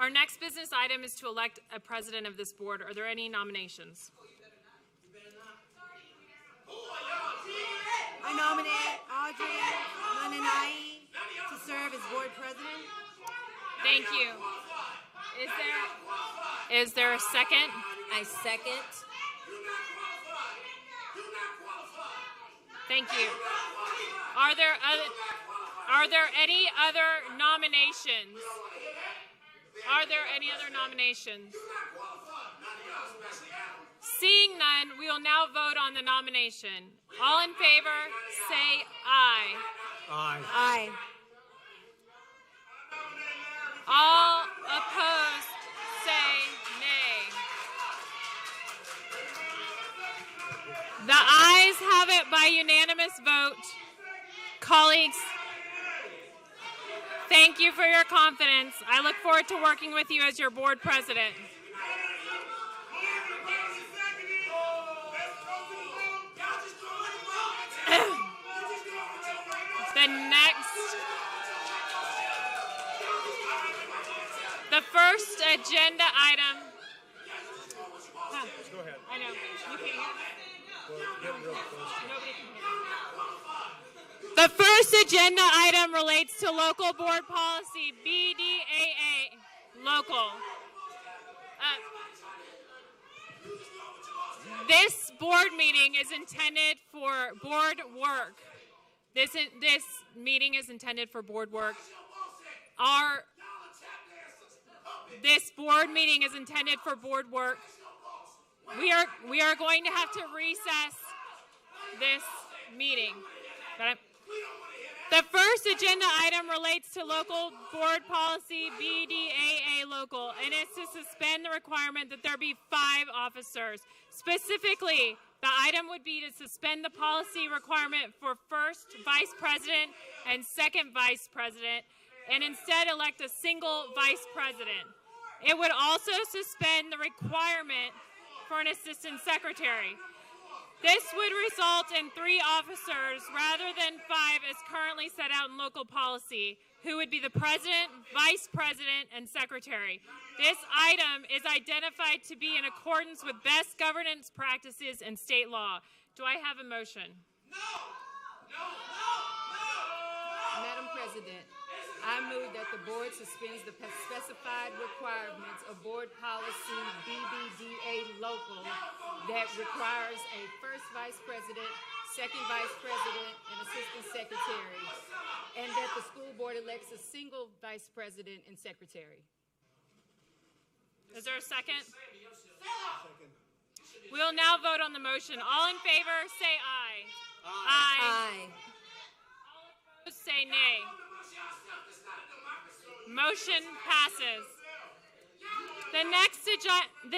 Our next business item is to elect a president of this board. Are there any nominations? I nominate Audrey Momanaee to serve as board president. Thank you. Is there a second? I second. Thank you. Are there any other nominations? Are there any other nominations? Seeing none, we will now vote on the nomination. All in favor, say aye. Aye. Aye. All opposed, say nay. The ayes have it by unanimous vote. Colleagues, thank you for your confidence. I look forward to working with you as your board president. The first agenda item. Go ahead. I know. You can't hear. Well, get real close. Nobody can hear. The first agenda item relates to local board policy, BDAA, local. This board meeting is intended for board work. This meeting is intended for board work. This board meeting is intended for board work. We are going to have to recess this meeting. The first agenda item relates to local board policy, BDAA local, and it's to suspend the requirement that there be 5 officers. Specifically, the item would be to suspend the policy requirement for first vice president and second vice president, and instead elect a single vice president. It would also suspend the requirement for an assistant secretary. This would result in 3 officers rather than 5 as currently set out in local policy, who would be the president, vice president, and secretary. This item is identified to be in accordance with best governance practices and state law. Do I have a motion? Madam President, I move that the board suspends the specified requirements of board policy BBDA local that requires a first vice president, second vice president, and assistant secretary, and that the school board elects a single vice president and secretary. Is there a second? We'll now vote on the motion. All in favor, say aye. Aye. Aye. All opposed, say nay. Motion passes. The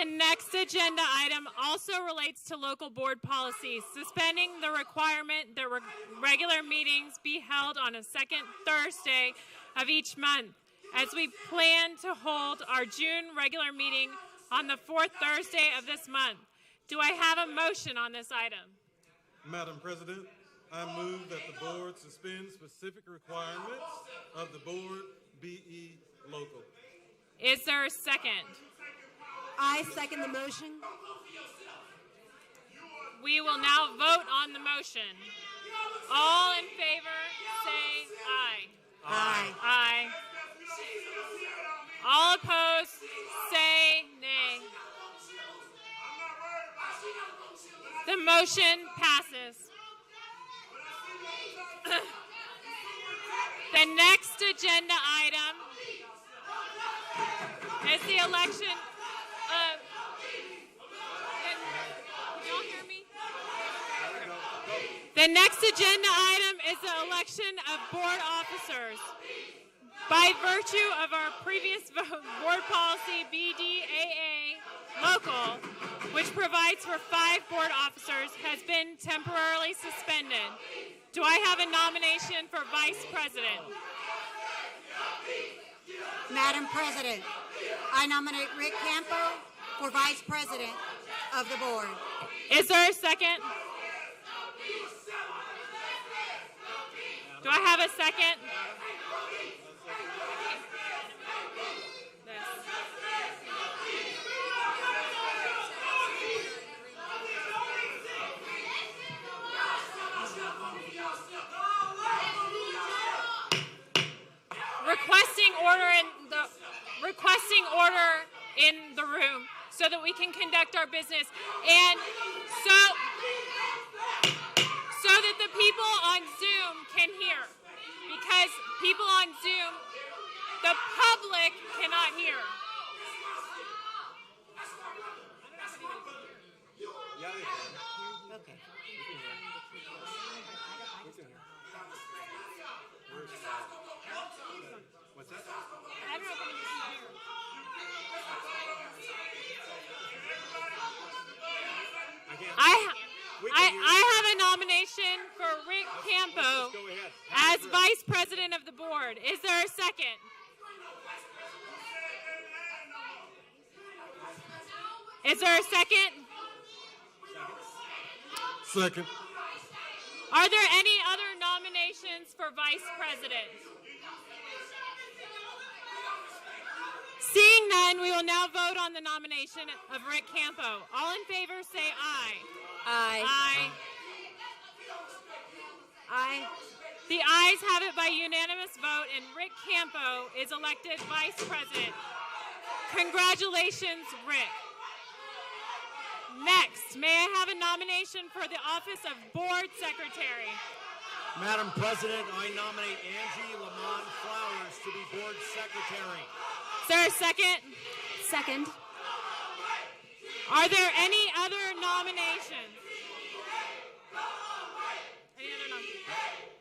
next agenda item also relates to local board policy, suspending the requirement that regular meetings be held on a second Thursday of each month, as we plan to hold our June regular meeting on the 4th Thursday of this month. Do I have a motion on this item? Madam President, I move that the board suspend specific requirements of the board BE local. Is there a second? I second the motion. We will now vote on the motion. All in favor, say aye. Aye. Aye. All opposed, say nay. The motion passes. The next agenda item is the election of... Can y'all hear me? The next agenda item is the election of board officers. By virtue of our previous vote, board policy BDAA local, which provides for 5 board officers, has been temporarily suspended. Do I have a nomination for vice president? Madam President, I nominate Rick Campo for vice president of the board. Is there a second? Do I have a second? requesting order in the room so that we can conduct our business, and so that the people on Zoom can hear, because people on Zoom, the public cannot hear. Okay. What's that? I don't know if anybody can hear. I have a nomination for Rick Campo as Vice President of the Board. Is there a second? Is there a second? Second. Are there any other nominations for Vice President? Seeing none, we will now vote on the nomination of Rick Campo. All in favor, say aye. Aye. Aye. Aye. The ayes have it by unanimous vote, and Rick Campo is elected Vice President. Congratulations, Rick. Next, may I have a nomination for the office of Board Secretary? Madam President, I nominate Angie Lamont Flowers to be Board Secretary. Is there a second? Second. Are there any other nominations?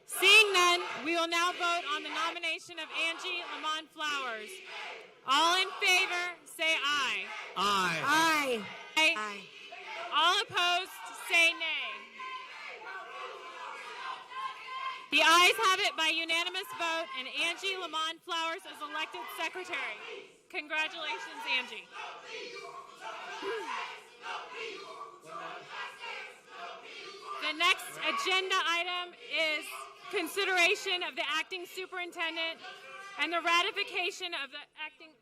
Seeing none, we will now vote on the nomination of Angie Lamont Flowers. All in favor, say aye. Aye. Aye. Aye. Aye. All opposed, say nay. The ayes have it by unanimous vote, and Angie Lamont Flowers is elected Secretary. Congratulations, Angie. The next agenda item is consideration of the acting superintendent and the ratification of the acting.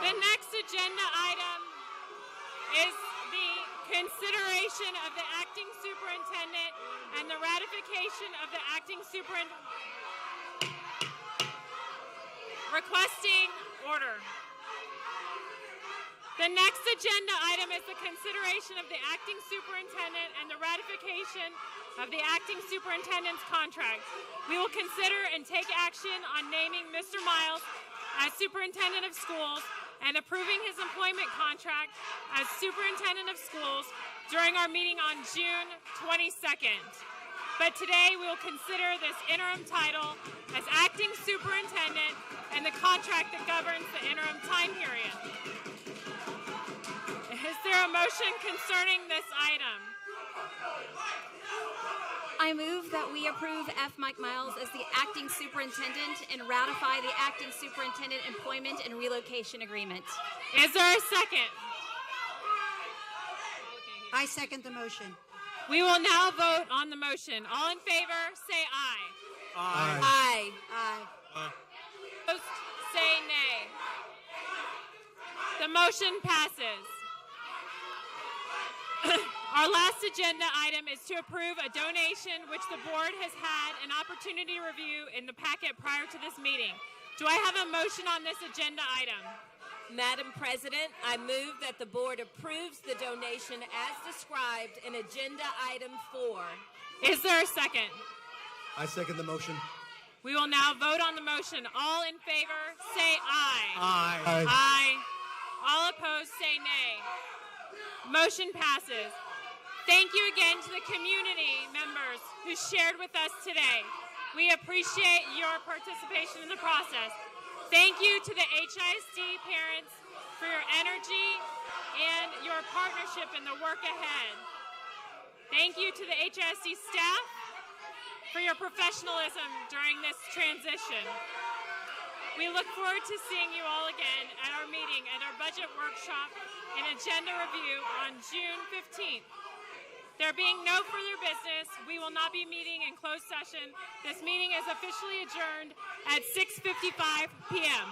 The next agenda item is the consideration of the acting superintendent and the ratification of the acting superintendent. Requesting order. The next agenda item is the consideration of the acting superintendent and the ratification of the acting superintendent's contract. We will consider and take action on naming Mr. Miles as superintendent of schools and approving his employment contract as superintendent of schools during our meeting on June 22nd. But today we will consider this interim title as acting superintendent and the contract that governs the interim time period. Is there a motion concerning this item? I move that we approve F. Mike Miles as the acting superintendent and ratify the acting superintendent employment and relocation agreement. Is there a second? I second the motion. We will now vote on the motion. All in favor, say aye. Aye. Aye. Aye. Opposed, say nay. The motion passes. Our last agenda item is to approve a donation which the board has had an opportunity to review in the packet prior to this meeting. Do I have a motion on this agenda item? Madam President, I move that the board approves the donation as described in Agenda Item 4. Is there a second? I second the motion. We will now vote on the motion. All in favor, say aye. Aye. Aye. All opposed, say nay. Motion passes. Thank you again to the community members who shared with us today. We appreciate your participation in the process. Thank you to the HISD parents for your energy and your partnership in the work ahead. Thank you to the HISD staff for your professionalism during this transition. We look forward to seeing you all again at our meeting at our budget workshop and agenda review on June 15th. There being no further business, we will not be meeting in closed session. This meeting is officially adjourned at 6:55 p.m.